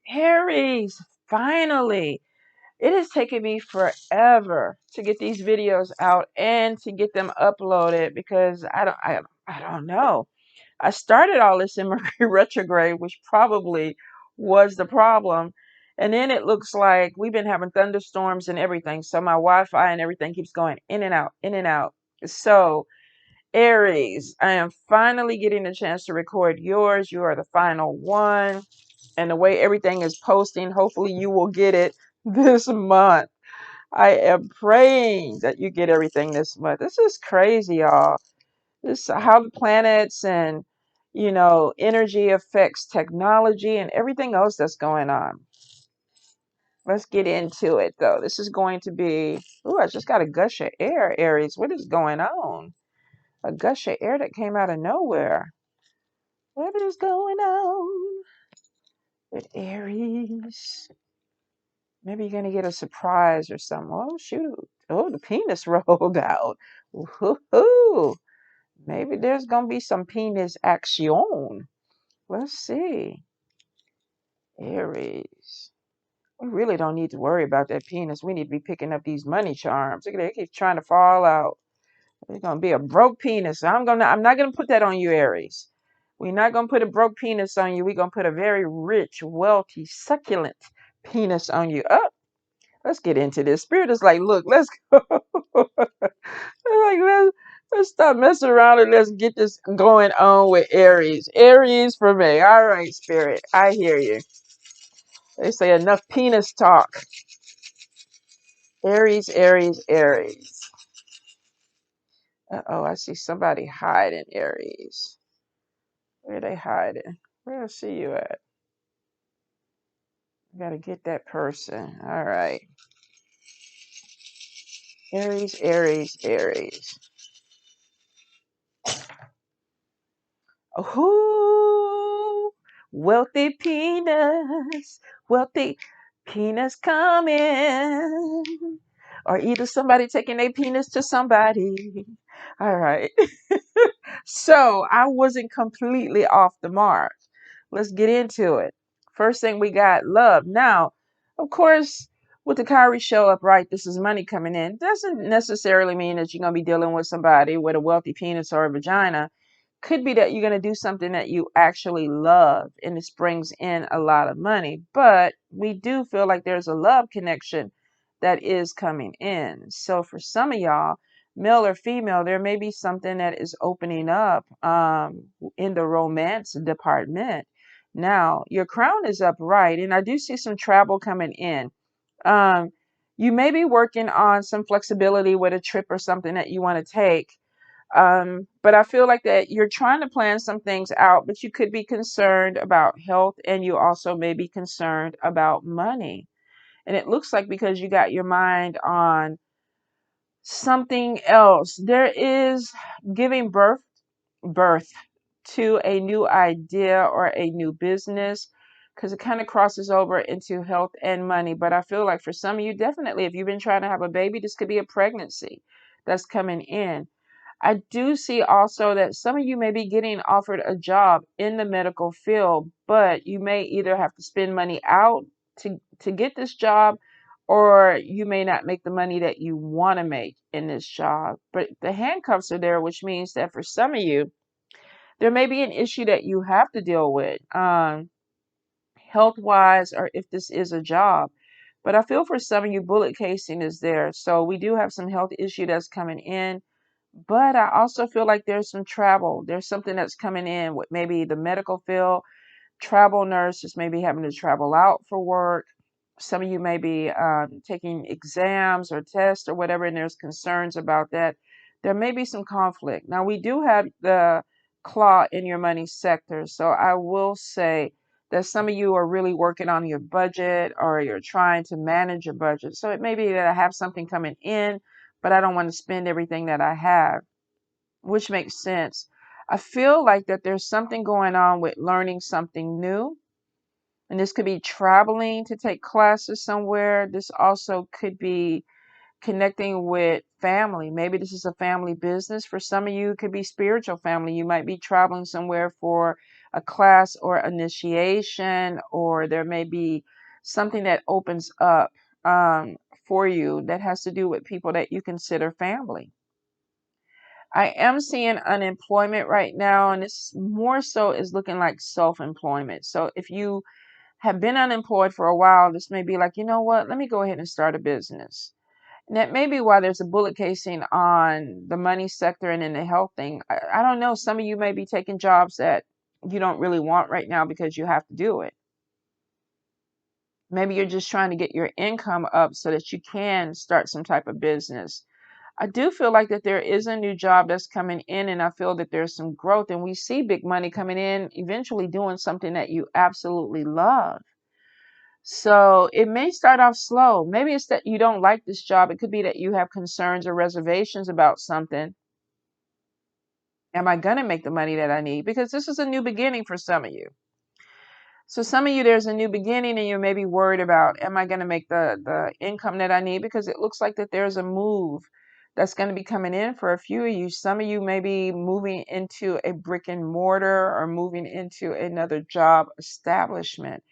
Aries, finally. It has taken me forever to get these videos out and to get them uploaded because I don't know. I started all this in Mercury retrograde, which probably was the problem. And then it looks like we've been having thunderstorms and everything. So my Wi-Fi and everything keeps going in and out, in and out. So Aries, I am finally getting a chance to record yours. You are the final one. And the way everything is posting, hopefully you will get it this month. I am praying that you get everything this month. This is crazy, y'all. This how the planets and energy affects technology and everything else that's going on. Let's get into it though. This is going to be I just got a gush of air, Aries. What is going on? A gush of air that came out of nowhere. What is going on with Aries? Maybe you're gonna get a surprise or something. Oh shoot. Oh, the penis rolled out. Woohoo. Maybe there's gonna be some penis action. Let's see. Aries. We really don't need to worry about that penis. We need to be picking up these money charms. Look at that. It keeps trying to fall out. It's gonna be a broke penis. I'm not gonna put that on you, Aries. We're not gonna put a broke penis on you. We're gonna put a very rich, wealthy, succulent penis on you. Up. Let's get into this. Spirit is like, look, let's go. Like, let's stop messing around and let's get this going on with Aries. Aries for me. All right, Spirit. I hear you. They say enough penis talk. Aries, Aries, Aries. Uh-oh, I see somebody hiding, Aries. Where are they hiding? Where I see you at? I gotta get that person. All right. Aries, Aries, Aries. Oh, wealthy penis, wealthy penis coming. Or either somebody taking their penis to somebody. All right. So I wasn't completely off the mark. Let's get into it. First thing we got love. Now, of course, with the Kyrie show up, right, this is money coming in. Doesn't necessarily mean that you're going to be dealing with somebody with a wealthy penis or a vagina. Could be that you're going to do something that you actually love and this brings in a lot of money. But we do feel like there's a love connection that is coming in. So for some of y'all, male or female, there may be something that is opening up in the romance department. Now, your crown is upright, and I do see some travel coming in. Um, you may be working on some flexibility with a trip or something that you want to take. But I feel like that you're trying to plan some things out, but you could be concerned about health and you also may be concerned about money. And it looks like because you got your mind on something else, there is giving birth to a new idea or a new business because it kind of crosses over into health and money. But I feel like for some of you, definitely, if you've been trying to have a baby, this could be a pregnancy that's coming in. I do see also that some of you may be getting offered a job in the medical field, but you may either have to spend money out to get this job, or you may not make the money that you want to make in this job. But the handcuffs are there, which means that for some of you, there may be an issue that you have to deal with, health wise, or if this is a job. But I feel for some of you, bullet casing is there. So we do have some health issue that's coming in. But I also feel like there's some travel. There's something that's coming in with maybe the medical field, travel nurses maybe having to travel out for work. Some of you may be taking exams or tests or whatever, and there's concerns about that. There may be some conflict. Now, we do have the claw in your money sector. So I will say that some of you are really working on your budget or you're trying to manage your budget. So it may be that I have something coming in, but I don't want to spend everything that I have, which makes sense. I feel like that there's something going on with learning something new. And this could be traveling to take classes somewhere. This also could be connecting with family. Maybe this is a family business. For some of you, it could be spiritual family. You might be traveling somewhere for a class or initiation, or there may be something that opens up for you that has to do with people that you consider family. I am seeing unemployment right now, and it's more so is looking like self-employment. So if you have been unemployed for a while, this may be like, you know what, let me go ahead and start a business. And that may be why there's a bullet casing on the money sector and in the health thing. I don't know. Some of you may be taking jobs that you don't really want right now because you have to do it. Maybe you're just trying to get your income up so that you can start some type of business. I do feel like that there is a new job that's coming in, and I feel that there's some growth, and we see big money coming in, eventually doing something that you absolutely love. So it may start off slow. Maybe it's that you don't like this job. It could be that you have concerns or reservations about something. Am I going to make the money that I need? Because this is a new beginning for some of you. So some of you, there's a new beginning and you're maybe worried about, am I going to make the income that I need? Because it looks like that there's a move that's going to be coming in for a few of you. Some of you may be moving into a brick and mortar or moving into another job establishment.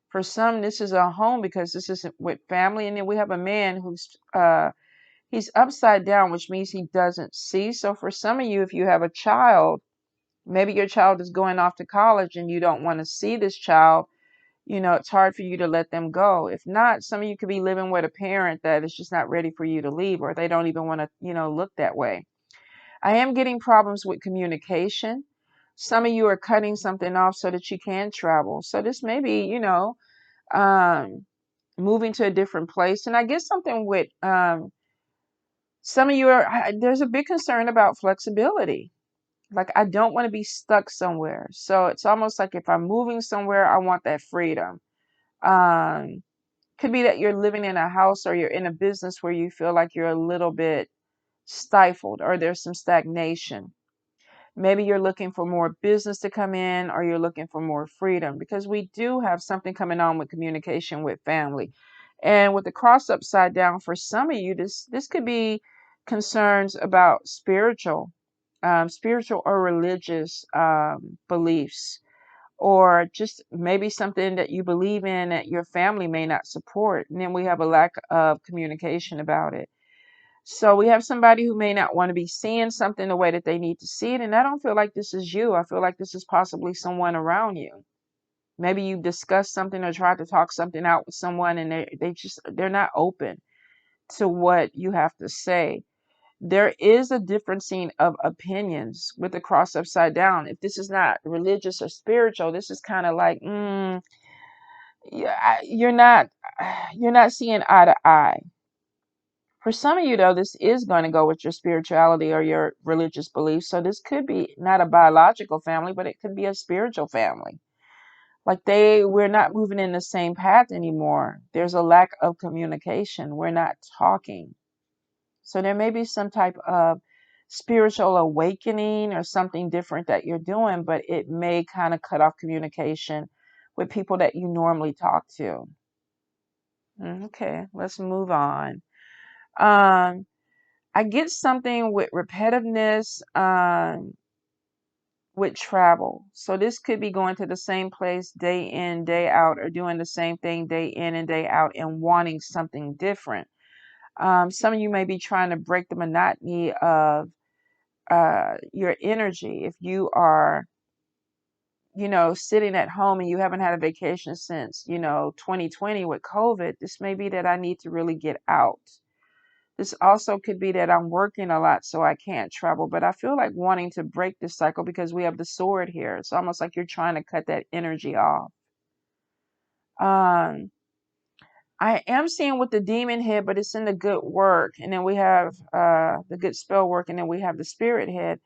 For some, this is a home because this is with family. And then we have a man who's he's upside down, which means he doesn't see. So for some of you, if you have a child, maybe your child is going off to college and you don't want to see this child, you know, it's hard for you to let them go. If not, some of you could be living with a parent that is just not ready for you to leave, or they don't even want to, you know, look that way. I am getting problems with communication. Some of you are cutting something off so that you can travel. So this may be, you know, um, moving to a different place. And I guess something with some of you are, there's a big concern about flexibility. Like, I don't want to be stuck somewhere. So it's almost like if I'm moving somewhere, I want that freedom. Um, could be that you're living in a house or you're in a business where you feel like you're a little bit stifled or there's some stagnation. Maybe you're looking for more business to come in or you're looking for more freedom, because we do have something coming on with communication with family. And with the cross upside down, for some of you, this could be concerns about spiritual or religious beliefs, or just maybe something that you believe in that your family may not support. And then we have a lack of communication about it. So we have somebody who may not want to be seeing something the way that they need to see it. And I don't feel like this is you. I feel like this is possibly someone around you. Maybe you discussed something or tried to talk something out with someone and they're not open to what you have to say. There is a differencing of opinions with the cross upside down. If this is not religious or spiritual, this is kind of like, yeah, you're not seeing eye to eye. For some of you, though, this is going to go with your spirituality or your religious beliefs. So this could be not a biological family, but it could be a spiritual family. Like we're not moving in the same path anymore. There's a lack of communication. We're not talking. So there may be some type of spiritual awakening or something different that you're doing, but it may kind of cut off communication with people that you normally talk to. Okay, let's move on. Um, I get something with repetitiveness, with travel. So this could be going to the same place day in, day out, or doing the same thing day in and day out and wanting something different. Some of you may be trying to break the monotony of your energy. If you are, you know, sitting at home and you haven't had a vacation since, you know, 2020 with COVID, this may be that I need to really get out. This also could be that I'm working a lot, so I can't travel. But I feel like wanting to break this cycle because we have the sword here. It's almost like you're trying to cut that energy off. Um, I am seeing with the demon head, but it's in the good work. And then we have the good spell work, and then we have the spirit head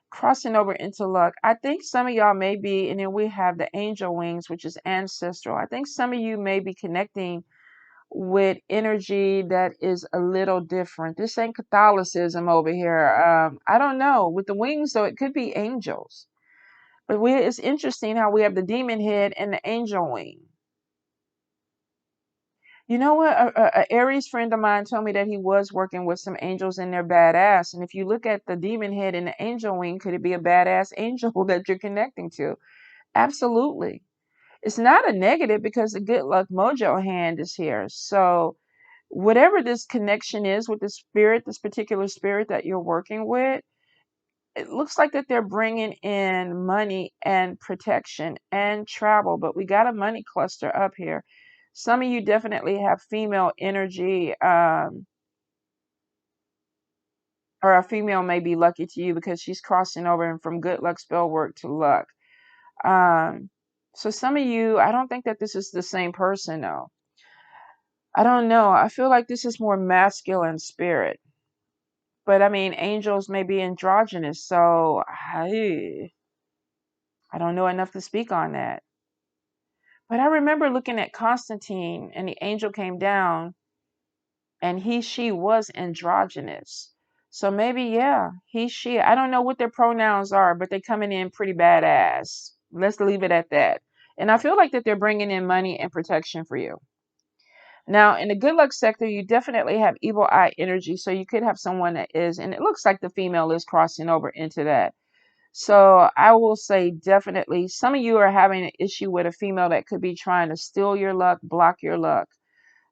crossing over into luck. I think some of y'all may be, and then we have the angel wings, which is ancestral. I think some of you may be connecting with energy that is a little different. This ain't Catholicism over here. I don't know. With the wings, though, it could be angels. But it's interesting how we have the demon head and the angel wing. You know what? A Aries friend of mine told me that he was working with some angels and they're badass. And if you look at the demon head and the angel wing, could it be a badass angel that you're connecting to? Absolutely. It's not a negative because the good luck mojo hand is here. So whatever this connection is with the spirit, this particular spirit that you're working with, it looks like that they're bringing in money and protection and travel, but we got a money cluster up here. Some of you definitely have female energy, or a female may be lucky to you because she's crossing over from good luck spell work to luck. Um, so some of you, I don't think that this is the same person though. I don't know. I feel like this is more masculine spirit. But I mean, angels may be androgynous, so I don't know enough to speak on that. But I remember looking at Constantine and the angel came down and she was androgynous. So maybe, yeah, she. I don't know what their pronouns are, but they're coming in pretty badass. Let's leave it at that. And I feel like that they're bringing in money and protection for you. Now, in the good luck sector, you definitely have evil eye energy. So you could have someone that is, and it looks like the female is crossing over into that. So I will say definitely some of you are having an issue with a female that could be trying to steal your luck, block your luck.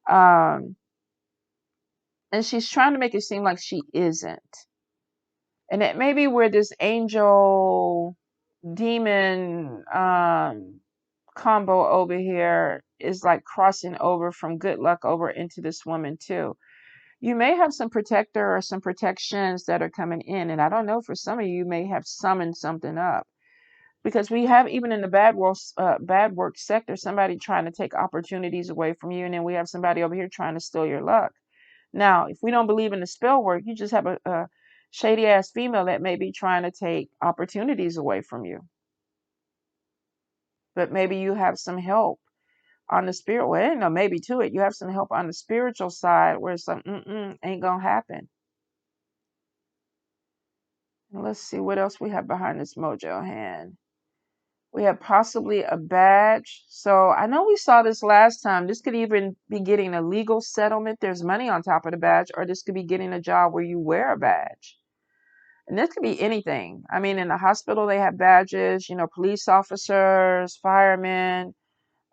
Um, and she's trying to make it seem like she isn't. And it may be where this angel demon combo over here is like crossing over from good luck over into this woman too. You may have some protector or some protections that are coming in. And I don't know, for some of you may have summoned something up. Because we have, even in the bad work sector, somebody trying to take opportunities away from you. And then we have somebody over here trying to steal your luck. Now, if we don't believe in the spell work, you just have a shady ass female that may be trying to take opportunities away from you. But maybe you have some help on the spirit. Well, ain't no maybe to it. You have some help on the spiritual side where it's like, ain't gonna happen. Let's see what else we have behind this mojo hand. We have possibly a badge. So I know we saw this last time. This could even be getting a legal settlement. There's money on top of the badge, or this could be getting a job where you wear a badge. And this could be anything. I mean, in the hospital, they have badges, police officers, firemen,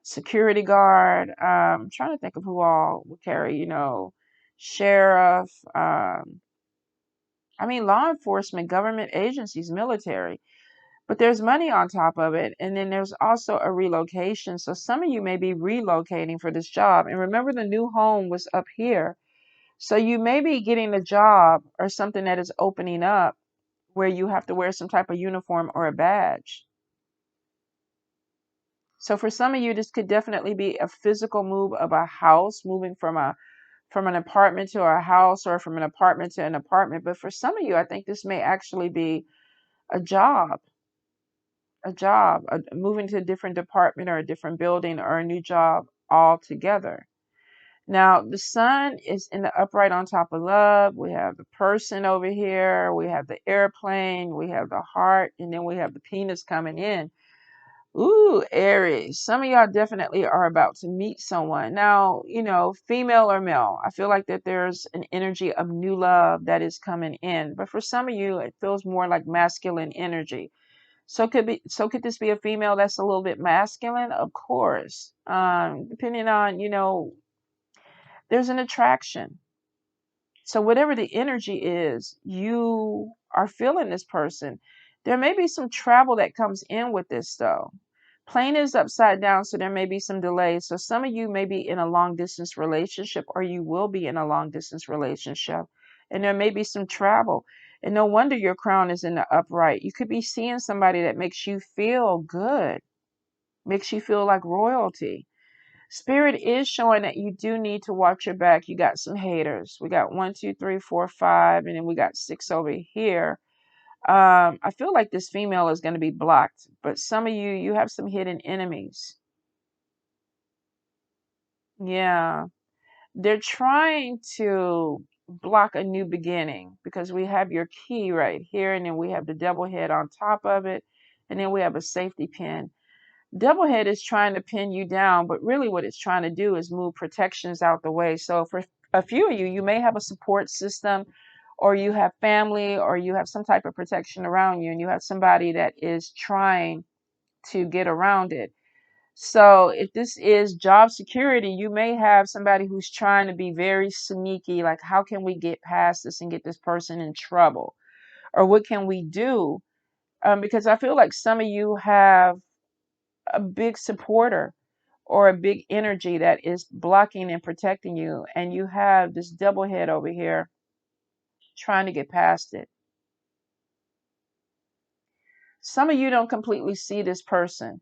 security guard. I'm trying to think of who all would carry, sheriff. I mean, law enforcement, government agencies, military. But there's money on top of it. And then there's also a relocation. So some of you may be relocating for this job. And remember, the new home was up here. So you may be getting a job or something that is opening up where you have to wear some type of uniform or a badge. So for some of you, this could definitely be a physical move of a house, moving from an apartment to a house, or from an apartment to an apartment. But for some of you, I think this may actually be a job. Moving to a different department or a different building or a new job altogether. Now, the sun is in the upright on top of love. We have the person over here. We have the airplane. We have the heart. And then we have the penis coming in. Ooh, Aries. Some of y'all definitely are about to meet someone. Now, female or male, I feel like that there's an energy of new love that is coming in. But for some of you, it feels more like masculine energy. So could this be a female that's a little bit masculine? Of course. Depending on, there's an attraction. So whatever the energy is, you are feeling this person. There may be some travel that comes in with this though. Plane is upside down, so there may be some delays. So some of you may be in a long distance relationship, or you will be in a long distance relationship. And there may be some travel. And no wonder your crown is in the upright. You could be seeing somebody that makes you feel good, makes you feel like royalty. Spirit is showing that you do need to watch your back. You got some haters. We got 1, 2, 3, 4, 5, and then we got 6 over here. I feel like this female is going to be blocked, but some of you have some hidden enemies. Yeah, they're trying to block a new beginning because we have your key right here, and then we have the devil head on top of it, and then we have a safety pin. Devil head is trying to pin you down, but really what it's trying to do is move protections out the way. So for a few of you, you may have a support system, or you have family, or you have some type of protection around you, and you have somebody that is trying to get around it. So if this is job security, you may have somebody who's trying to be very sneaky, like how can we get past this and get this person in trouble? Or what can we do? Because I feel like some of you have a big supporter or a big energy that is blocking and protecting you. And you have this double head over here trying to get past it. Some of you don't completely see this person.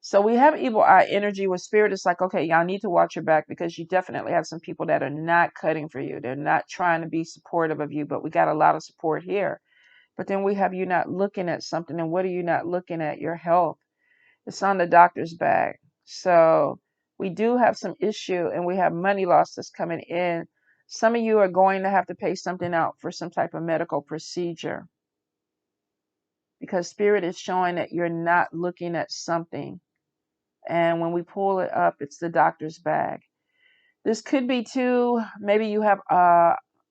So we have evil eye energy with spirit. It's like, okay, y'all need to watch your back because you definitely have some people that are not cutting for you. They're not trying to be supportive of you, but we got a lot of support here. But then we have you not looking at something. And what are you not looking at? Your health. It's on the doctor's bag. So we do have some issue and we have money loss that's coming in. Some of you are going to have to pay something out for some type of medical procedure because spirit is showing that you're not looking at something. And when we pull it up, it's the doctor's bag. This could be too, maybe you have,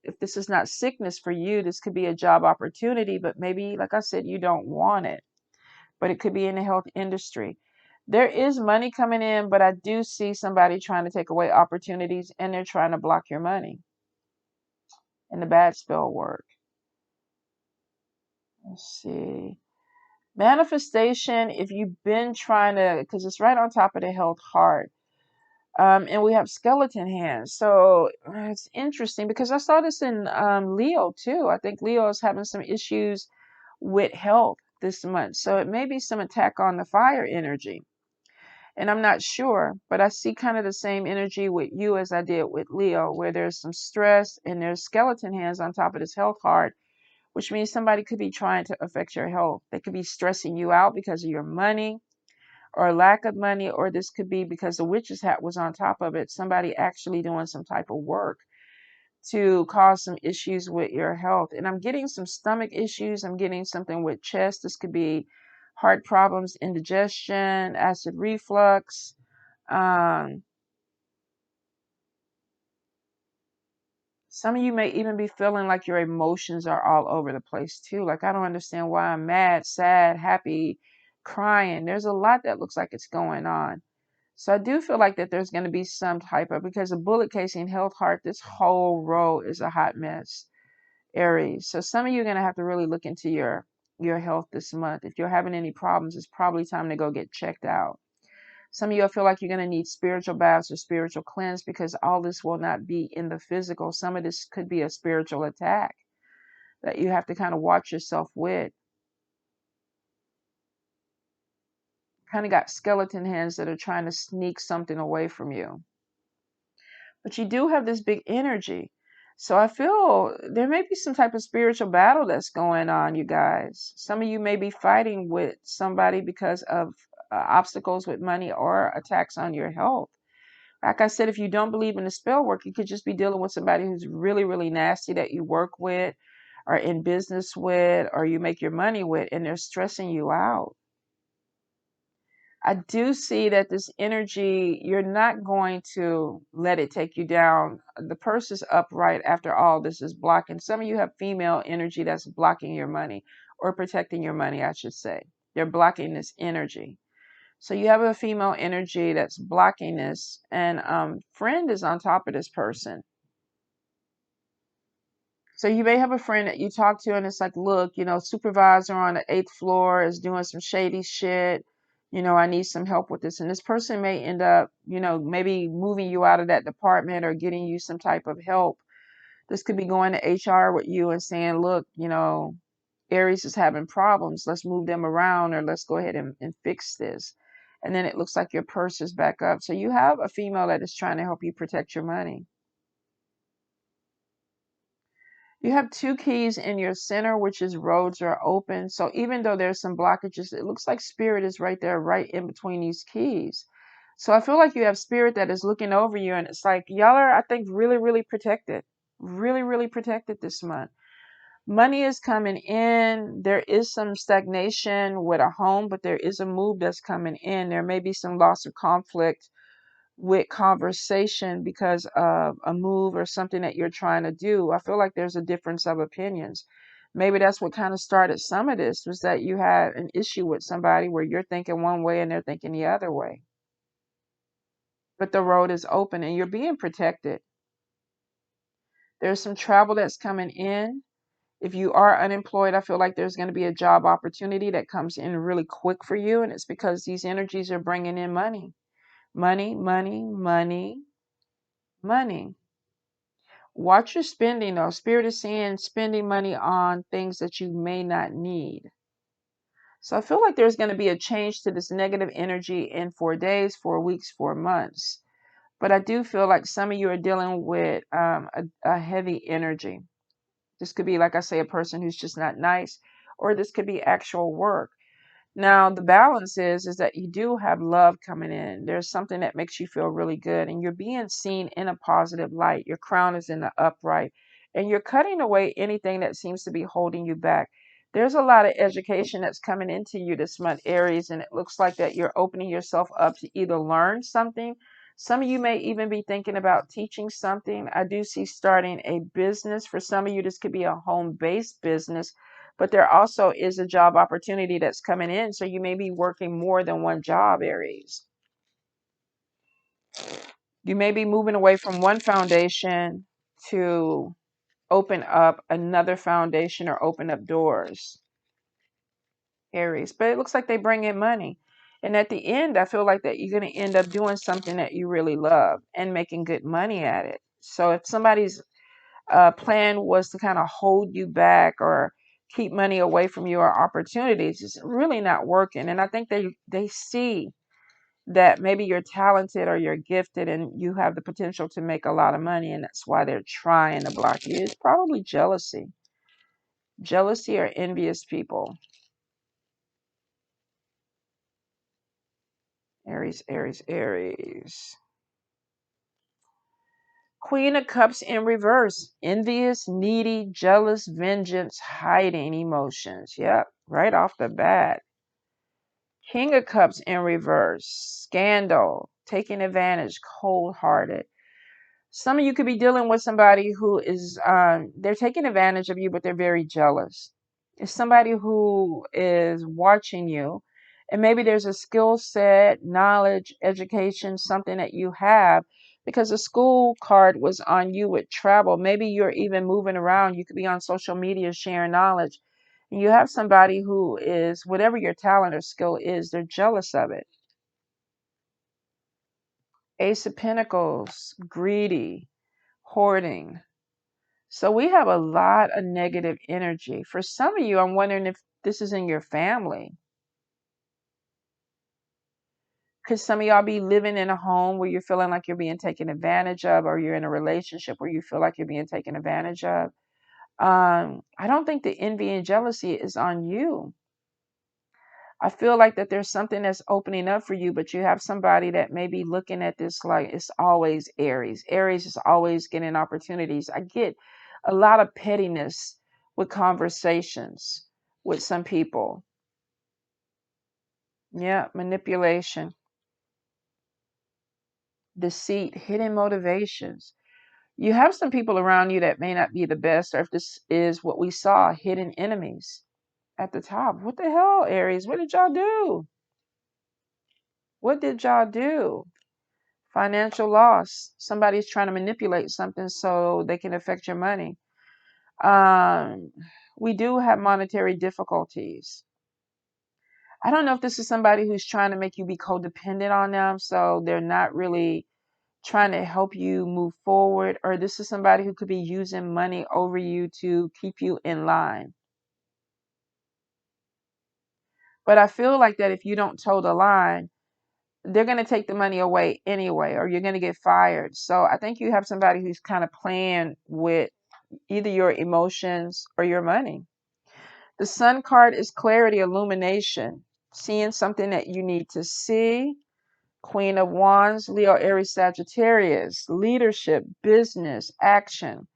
if this is not sickness for you, this could be a job opportunity, but maybe, like I said, you don't want it. But it could be in the health industry. There is money coming in, but I do see somebody trying to take away opportunities and they're trying to block your money. And the bad spell word. Let's see. Manifestation, if you've been trying to, because it's right on top of the health heart. And we have skeleton hands. So it's interesting because I saw this in Leo too. I think Leo is having some issues with health this month. So it may be some attack on the fire energy. And I'm not sure, but I see kind of the same energy with you as I did with Leo, where there's some stress and there's skeleton hands on top of this health heart, which means somebody could be trying to affect your health. They could be stressing you out because of your money or lack of money, or this could be because the witch's hat was on top of it. Somebody actually doing some type of work to cause some issues with your health. And I'm getting some stomach issues. I'm getting something with chest. This could be heart problems, indigestion, acid reflux. Um, some of you may even be feeling like your emotions are all over the place too. Like, I don't understand why I'm mad, sad, happy, crying. There's a lot that looks like it's going on. So I do feel like that there's going to be some type of, because of bullet casing, health, heart, this whole row is a hot mess, Aries. So some of you are going to have to really look into your health this month. If you're having any problems, it's probably time to go get checked out. Some of you, I feel like you're going to need spiritual baths or spiritual cleanse because all this will not be in the physical. Some of this could be a spiritual attack that you have to kind of watch yourself with. Kind of got skeleton hands that are trying to sneak something away from you. But you do have this big energy. So I feel there may be some type of spiritual battle that's going on, you guys. Some of you may be fighting with somebody because of obstacles with money or attacks on your health. Like I said, if you don't believe in the spell work, you could just be dealing with somebody who's really, really nasty that you work with or in business with or you make your money with, and they're stressing you out. I do see that this energy, you're not going to let it take you down. The purse is upright after all this is blocking. Some of you have female energy that's blocking your money or protecting your money, I should say. They're blocking this energy. So you have a female energy that's blocking this, and friend is on top of this person. So you may have a friend that you talk to and it's like, look, supervisor on the 8th floor is doing some shady shit. I need some help with this. And this person may end up, maybe moving you out of that department or getting you some type of help. This could be going to HR with you and saying, look, Aries is having problems. Let's move them around or let's go ahead and fix this. And then it looks like your purse is back up. So you have a female that is trying to help you protect your money. You have 2 keys in your center, which is roads are open. So even though there's some blockages, it looks like spirit is right there, right in between these keys. So I feel like you have spirit that is looking over you. And it's like, y'all are, I think, really, really protected. Really, really protected this month. Money is coming in. There is some stagnation with a home, but there is a move that's coming in. There may be some loss or conflict with conversation because of a move or something that you're trying to do. I feel like there's a difference of opinions. Maybe that's what kind of started some of this, was that you had an issue with somebody where you're thinking one way and they're thinking the other way. But the road is open and you're being protected. There's some travel that's coming in. If you are unemployed, I feel like there's going to be a job opportunity that comes in really quick for you. And it's because these energies are bringing in money. Money, money, money, money. Watch your spending though. Spirit is saying spending money on things that you may not need. So I feel like there's going to be a change to this negative energy in 4 days, 4 weeks, 4 months. But I do feel like some of you are dealing with a heavy energy. This could be, like I say, a person who's just not nice, or this could be actual work. Now, the balance is that you do have love coming in. There's something that makes you feel really good, and you're being seen in a positive light. Your crown is in the upright, and you're cutting away anything that seems to be holding you back. There's a lot of education that's coming into you this month, Aries, and it looks like that you're opening yourself up to either learn something. Some of you may even be thinking about teaching something. I do see starting a business. For some of you, this could be a home-based business, but there also is a job opportunity that's coming in. So you may be working more than one job, Aries. You may be moving away from one foundation to open up another foundation or open up doors, Aries. But it looks like they bring in money. And at the end, I feel like that you're going to end up doing something that you really love and making good money at it. So if somebody's plan was to kind of hold you back or keep money away from you or opportunities, it's really not working. And I think they see that maybe you're talented or you're gifted and you have the potential to make a lot of money, and that's why they're trying to block you. It's probably jealousy or envious people. Aries, Aries, Aries. Queen of Cups in reverse. Envious, needy, jealous, vengeance, hiding emotions. Yep, right off the bat. King of Cups in reverse. Scandal, taking advantage, cold-hearted. Some of you could be dealing with somebody who is, they're taking advantage of you, but they're very jealous. It's somebody who is watching you, and maybe there's a skill set, knowledge, education, something that you have, because the school card was on you with travel. Maybe you're even moving around. You could be on social media sharing knowledge. And you have somebody who is, whatever your talent or skill is, they're jealous of it. Ace of Pentacles, greedy, hoarding. So we have a lot of negative energy. For some of you, I'm wondering if this is in your family. Could some of y'all be living in a home where you're feeling like you're being taken advantage of, or you're in a relationship where you feel like you're being taken advantage of? I don't think the envy and jealousy is on you. I feel like that there's something that's opening up for you, but you have somebody that may be looking at this like it's always Aries. Aries is always getting opportunities. I get a lot of pettiness with conversations with some people. Yeah, manipulation, deceit, hidden motivations. You have some people around you that may not be the best, or if this is what we saw, hidden enemies at the top. What the hell, Aries? What did y'all do? What did y'all do? Financial loss. Somebody's trying to manipulate something so they can affect your money. Um, we do have monetary difficulties. I don't know if this is somebody who's trying to make you be codependent on them, so they're not really trying to help you move forward, or this is somebody who could be using money over you to keep you in line. But I feel like that if you don't toe the line, they're going to take the money away anyway, or you're going to get fired. So I think you have somebody who's kind of playing with either your emotions or your money. The Sun card is clarity, illumination, seeing something that you need to see. Queen of Wands, Leo, Aries, Sagittarius, leadership, business, action.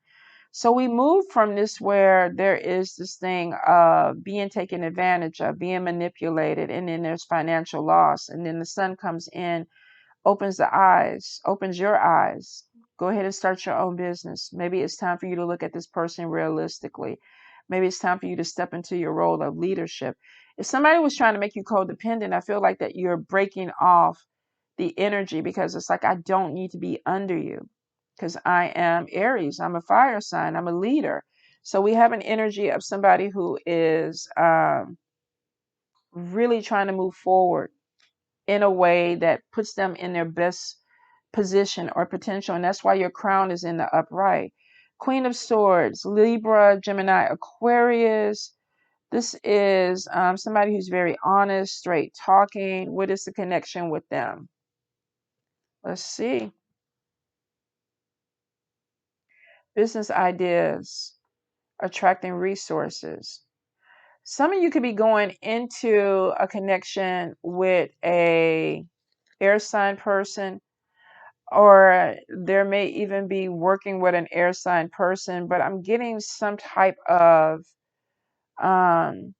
So we move from this where there is this thing of being taken advantage of, being manipulated, and then there's financial loss. And then the Sun comes in, opens the eyes, opens your eyes. Go ahead and start your own business. Maybe it's time for you to look at this person realistically. Maybe it's time for you to step into your role of leadership. If somebody was trying to make you codependent, I feel like that you're breaking off the energy, because it's like, I don't need to be under you, because I am Aries. I'm a fire sign. I'm a leader. So we have an energy of somebody who is really trying to move forward in a way that puts them in their best position or potential. And that's why your crown is in the upright. Queen of Swords, Libra, Gemini, Aquarius. This is somebody who's very honest, straight talking. What is the connection with them? Let's see. Business ideas, attracting resources. Some of you could be going into a connection with a air sign person, or there may even be working with an air sign person, but I'm getting some type of um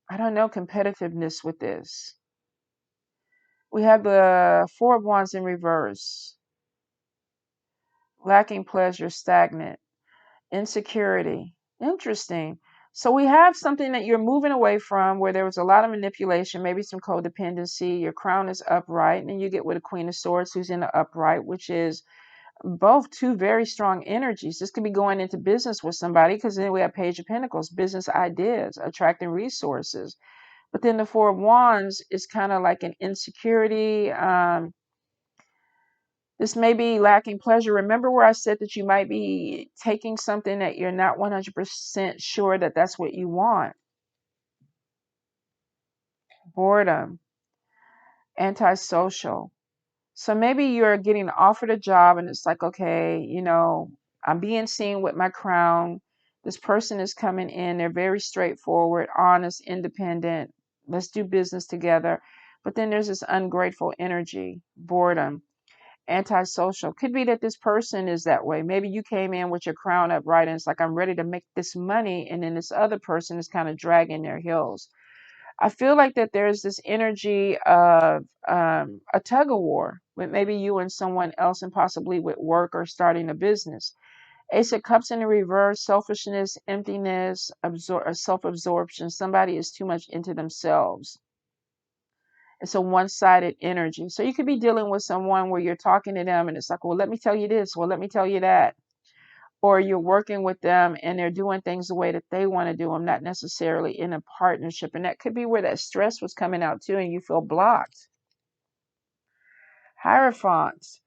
I don't know, competitiveness with this. We have the Four of Wands in reverse. Lacking pleasure, stagnant, insecurity. Interesting. So we have something that you're moving away from, where there was a lot of manipulation, maybe some codependency. Your crown is upright, and then you get with a Queen of Swords who's in the upright, which is both two very strong energies. This could be going into business with somebody, because then we have Page of Pentacles, business ideas, attracting resources. But then the Four of Wands is kind of like an insecurity. This may be lacking pleasure. Remember where I said that you might be taking something that you're not 100% sure that that's what you want. Boredom, antisocial. So maybe you're getting offered a job and it's like, okay, I'm being seen with my crown. This person is coming in. They're very straightforward, honest, independent. Let's do business together. But then there's this ungrateful energy, boredom, antisocial. Could be that this person is that way. Maybe you came in with your crown upright and it's like, I'm ready to make this money. And then this other person is kind of dragging their heels. I feel like that there's this energy of a tug of war with maybe you and someone else, and possibly with work or starting a business. Ace of Cups in the reverse, selfishness, emptiness, self-absorption. Somebody is too much into themselves. It's a one-sided energy. So you could be dealing with someone where you're talking to them and it's like, well, let me tell you this. Well, let me tell you that. Or you're working with them and they're doing things the way that they want to do them, not necessarily in a partnership. And that could be where that stress was coming out too, and you feel blocked. Hierophants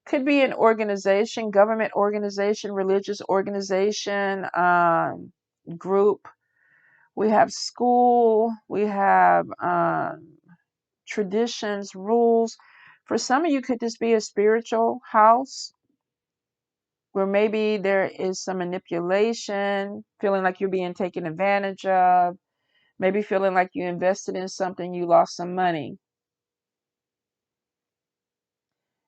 could be an organization, government organization, religious organization, group. We have school. We have traditions, rules. For some of you, could this be a spiritual house where maybe there is some manipulation, feeling like you're being taken advantage of, maybe feeling like you invested in something, you lost some money.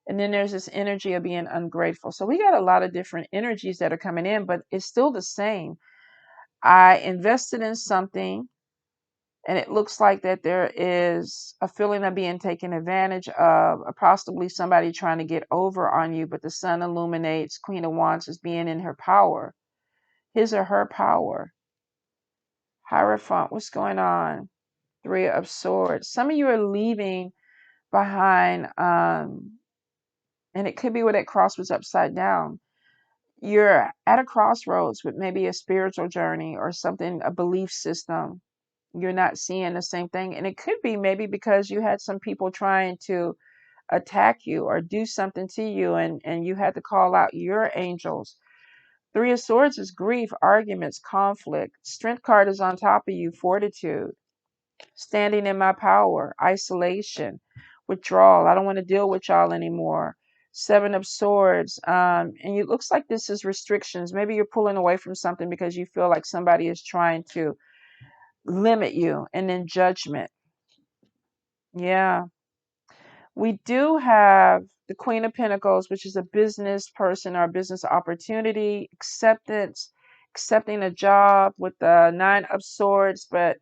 And then there's this energy of being ungrateful. So we got a lot of different energies that are coming in, but it's still the same. I invested in something, and it looks like that there is a feeling of being taken advantage of, possibly somebody trying to get over on you, but the sun illuminates Queen of Wands as being in her power, his or her power. Hierophant, what's going on? Three of Swords. Some of you are leaving behind, and it could be where that cross was upside down. You're at a crossroads with maybe a spiritual journey or something, a belief system. You're not seeing the same thing. And it could be maybe because you had some people trying to attack you or do something to you, and you had to call out your angels. Three of Swords is grief, arguments, conflict. Strength card is on top of you, fortitude. Standing in my power, isolation, withdrawal. I don't want to deal with y'all anymore. Seven of Swords. And it looks like this is restrictions. Maybe you're pulling away from something because you feel like somebody is trying to limit you. And then Judgment. Yeah. We do have the Queen of Pentacles, which is a business person or a business opportunity, acceptance, accepting a job, with the Nine of Swords, but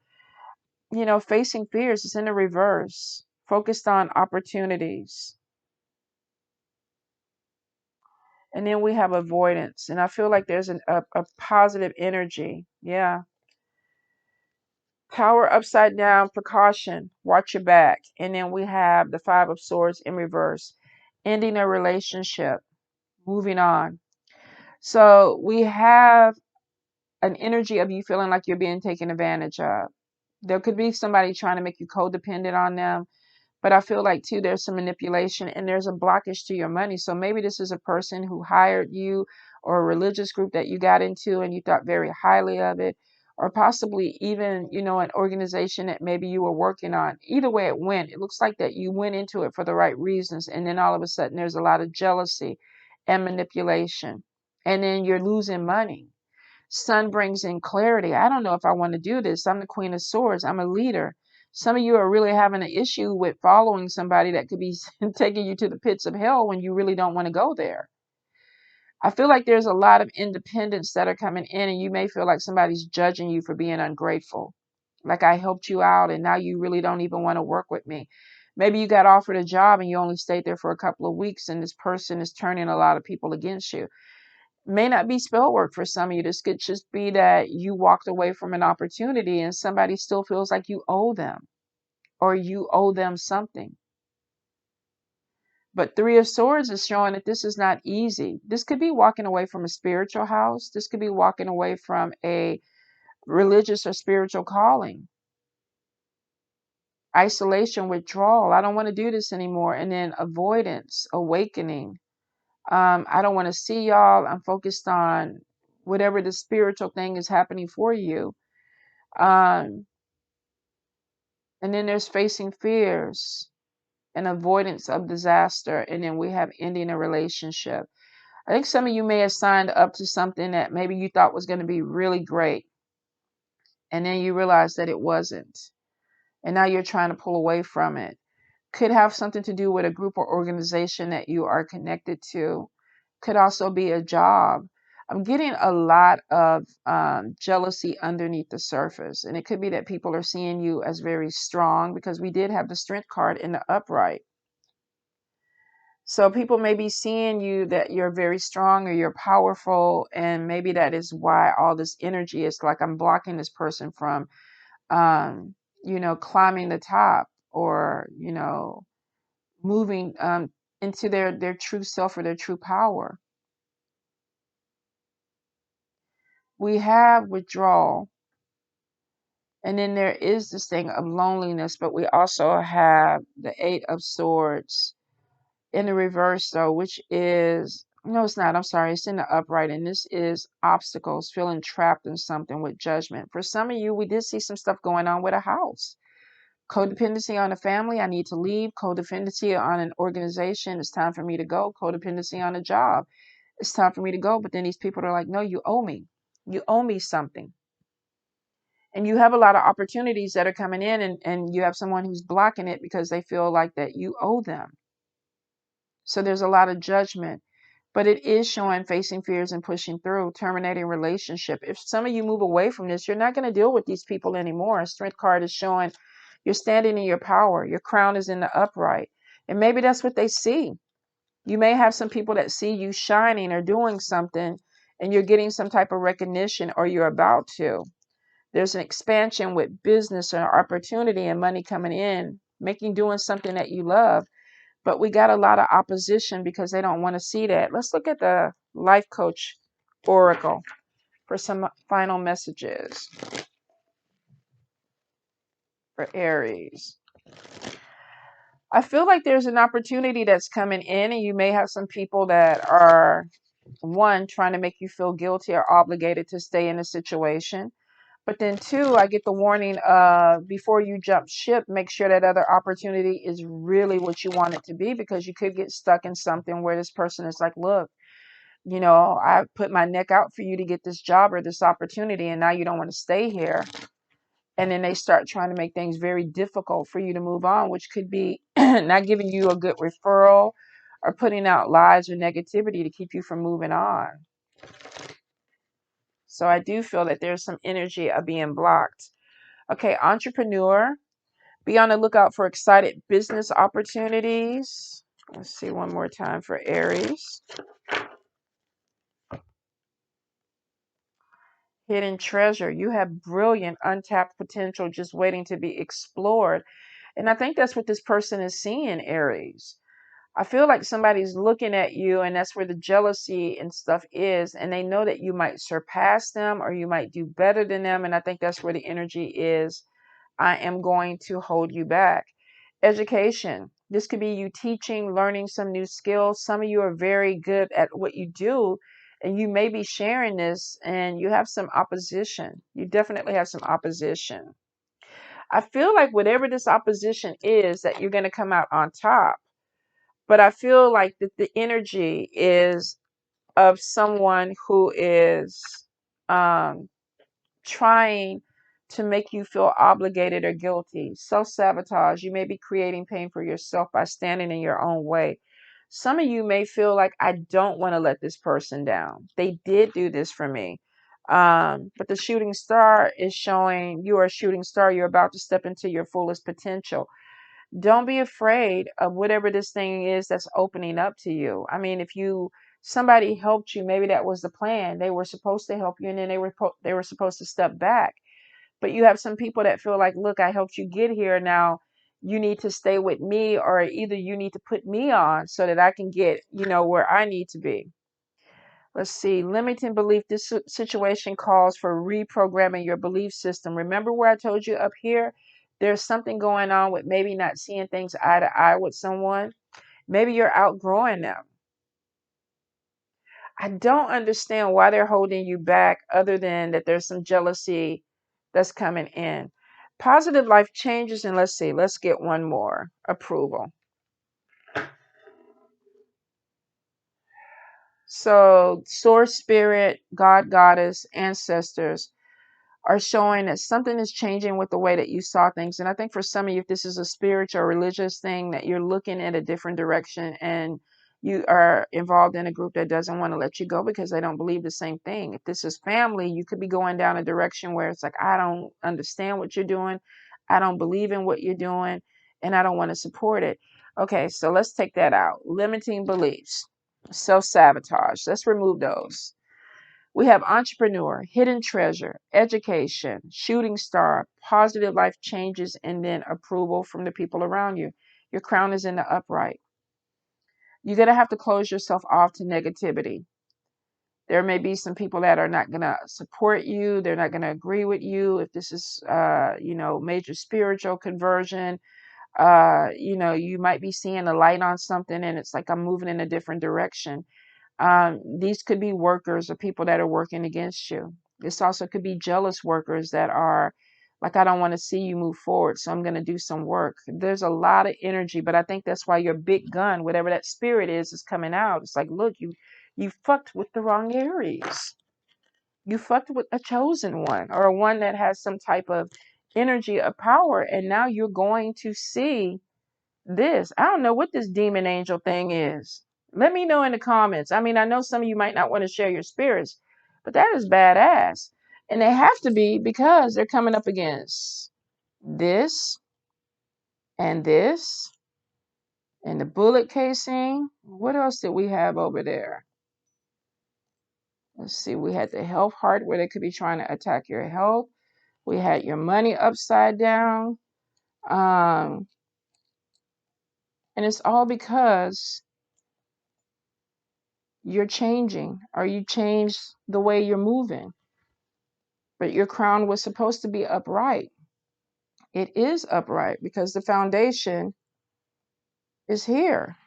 facing fears is in the reverse, focused on opportunities. And then we have avoidance. And I feel like there's a positive energy. Yeah. Tower upside down, precaution, watch your back. And then we have the Five of Swords in reverse, ending a relationship, moving on. So we have an energy of you feeling like you're being taken advantage of. There could be somebody trying to make you codependent on them. But I feel like too, there's some manipulation and there's a blockage to your money. So maybe this is a person who hired you, or a religious group that you got into and you thought very highly of it, or possibly even, an organization that maybe you were working on. Either way it went, it looks like that you went into it for the right reasons. And then all of a sudden there's a lot of jealousy and manipulation. And then you're losing money. Sun brings in clarity. I don't know if I want to do this. I'm the Queen of Swords. I'm a leader. Some of you are really having an issue with following somebody that could be taking you to the pits of hell when you really don't want to go there. I feel like there's a lot of independents that are coming in, and you may feel like somebody's judging you for being ungrateful. Like, I helped you out and now you really don't even want to work with me. Maybe you got offered a job and you only stayed there for a couple of weeks, and this person is turning a lot of people against you. May not be spell work for some of you. This could just be that you walked away from an opportunity and somebody still feels like you owe them, or you owe them something. But Three of Swords is showing that this is not easy. This could be walking away from a spiritual house. This could be walking away from a religious or spiritual calling. Isolation, withdrawal. I don't want to do this anymore. And then avoidance, awakening. I don't want to see y'all. I'm focused on whatever the spiritual thing is happening for you. And then there's facing fears and avoidance of disaster. And then we have ending a relationship. I think some of you may have signed up to something that maybe you thought was going to be really great. And then you realize that it wasn't. And now you're trying to pull away from it. Could have something to do with a group or organization that you are connected to. Could also be a job. I'm getting a lot of jealousy underneath the surface. And it could be that people are seeing you as very strong, because we did have the Strength card in the upright. So people may be seeing you that you're very strong or you're powerful. And maybe that is why all this energy is like, I'm blocking this person from, climbing the top, or, moving into their true self or their true power. We have withdrawal. And then there is this thing of loneliness, but we also have the Eight of Swords in the reverse, though, which is, no, it's not. I'm sorry. It's in the upright. And this is obstacles, feeling trapped in something with judgment. For some of you, we did see some stuff going on with a house. Codependency on a family. I need to leave. Codependency on an organization. It's time for me to go. Codependency on a job. It's time for me to go. But then these people are like, no, you owe me. You owe me something. And you have a lot of opportunities that are coming in, and you have someone who's blocking it because they feel like that you owe them. So there's a lot of judgment, but it is showing facing fears and pushing through, terminating relationship. If some of you move away from this, you're not going to deal with these people anymore. A Strength card is showing you're standing in your power. Your crown is in the upright. And maybe that's what they see. You may have some people that see you shining or doing something, and you're getting some type of recognition, or you're about to. There's an expansion with business or opportunity and money coming in, doing something that you love. But we got a lot of opposition because they don't want to see that. Let's look at the life coach oracle for some final messages for Aries. I feel like there's an opportunity that's coming in, and you may have some people that are, one, trying to make you feel guilty or obligated to stay in a situation. But then two, I get the warning of, before you jump ship, make sure that other opportunity is really what you want it to be, because you could get stuck in something where this person is like, look, I put my neck out for you to get this job or this opportunity, and now you don't want to stay here. And then they start trying to make things very difficult for you to move on, which could be not giving you a good referral, or putting out lies or negativity to keep you from moving on. So I do feel that there's some energy of being blocked. Okay, entrepreneur, be on the lookout for excited business opportunities. Let's see one more time for Aries. hidden treasure. You have brilliant, untapped potential just waiting to be explored. And I think that's what this person is seeing, Aries. I feel like somebody's looking at you, and that's where the jealousy and stuff is. And they know that you might surpass them or you might do better than them. And I think that's where the energy is. I am going to hold you back. Education. This could be you teaching, learning some new skills. Some of you are very good at what you do, and you may be sharing this, and you have some opposition. You definitely have some opposition. I feel like whatever this opposition is, that you're going to come out on top. But I feel like that the energy is of someone who is um, trying to make you feel obligated or guilty. Self-sabotage. You may be creating pain for yourself by standing in your own way. Some of you may feel like, I don't want to let this person down. They did do this for me. But the shooting star is showing you are a shooting star. You're about to step into your fullest potential. Don't be afraid of whatever this thing is that's opening up to you. I mean, if somebody helped you, maybe that was the plan. They were supposed to help you, and then they were supposed to step back. But you have some people that feel like, look, I helped you get here. Now you need to stay with me, or either you need to put me on so that I can get, where I need to be. Let's see. Limiting belief. This situation calls for reprogramming your belief system. Remember where I told you up here? There's something going on with maybe not seeing things eye to eye with someone. Maybe you're outgrowing them. I don't understand why they're holding you back, other than that there's some jealousy that's coming in. Positive life changes. And let's see. Let's get one more. Approval. So, source, spirit, God, goddess, ancestors are showing that something is changing with the way that you saw things. And I think for some of you, if this is a spiritual or religious thing, that you're looking at a different direction, and you are involved in a group that doesn't want to let you go because they don't believe the same thing. If this is family, you could be going down a direction where it's like, I don't understand what you're doing. I don't believe in what you're doing, and I don't want to support it. Okay, so let's take that out. Limiting beliefs, self-sabotage. Let's remove those. We have entrepreneur, hidden treasure, education, shooting star, positive life changes, and then approval from the people around you. Your crown is in the upright. You're going to have to close yourself off to negativity. There may be some people that are not going to support you. They're not going to agree with you. If this is, major spiritual conversion, you might be seeing a light on something, and it's like, I'm moving in a different direction. These could be workers or people that are working against you. This also could be jealous workers that are like, I don't want to see you move forward, so I'm going to do some work. There's a lot of energy, but I think that's why your big gun, whatever that spirit is coming out. It's like, look, you fucked with the wrong Aries. You fucked with a chosen one, or one that has some type of energy of power, and now you're going to see this. I don't know what this demon angel thing is. Let me know in the comments. I mean, I know some of you might not want to share your spirits, but that is badass. And they have to be, because they're coming up against this and this and the bullet casing. What else did we have over there? Let's see. We had the health heart, where they could be trying to attack your health. We had your money upside down. And it's all because you're changing, or you changed the way you're moving. But your crown was supposed to be upright. It is upright because the foundation is here.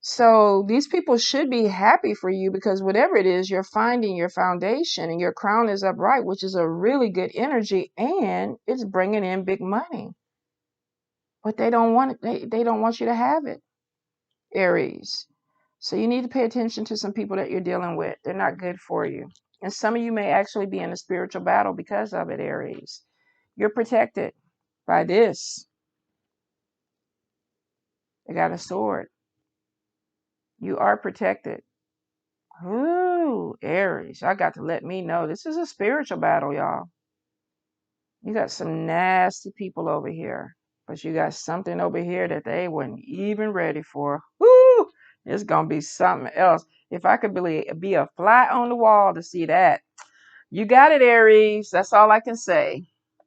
So these people should be happy for you, because whatever it is, you're finding your foundation, and your crown is upright, which is a really good energy, and it's bringing in big money. But they don't want it. They don't want you to have it, Aries. So you need to pay attention to some people that you're dealing with. They're not good for you. And some of you may actually be in a spiritual battle because of it, Aries. You're protected by this. I got a sword. You are protected. Ooh, Aries. I got to let me know. This is a spiritual battle, y'all. You got some nasty people over here. But you got something over here that they weren't even ready for. Woo! It's going to be something else. If I could be a fly on the wall to see that. You got it, Aries. That's all I can say.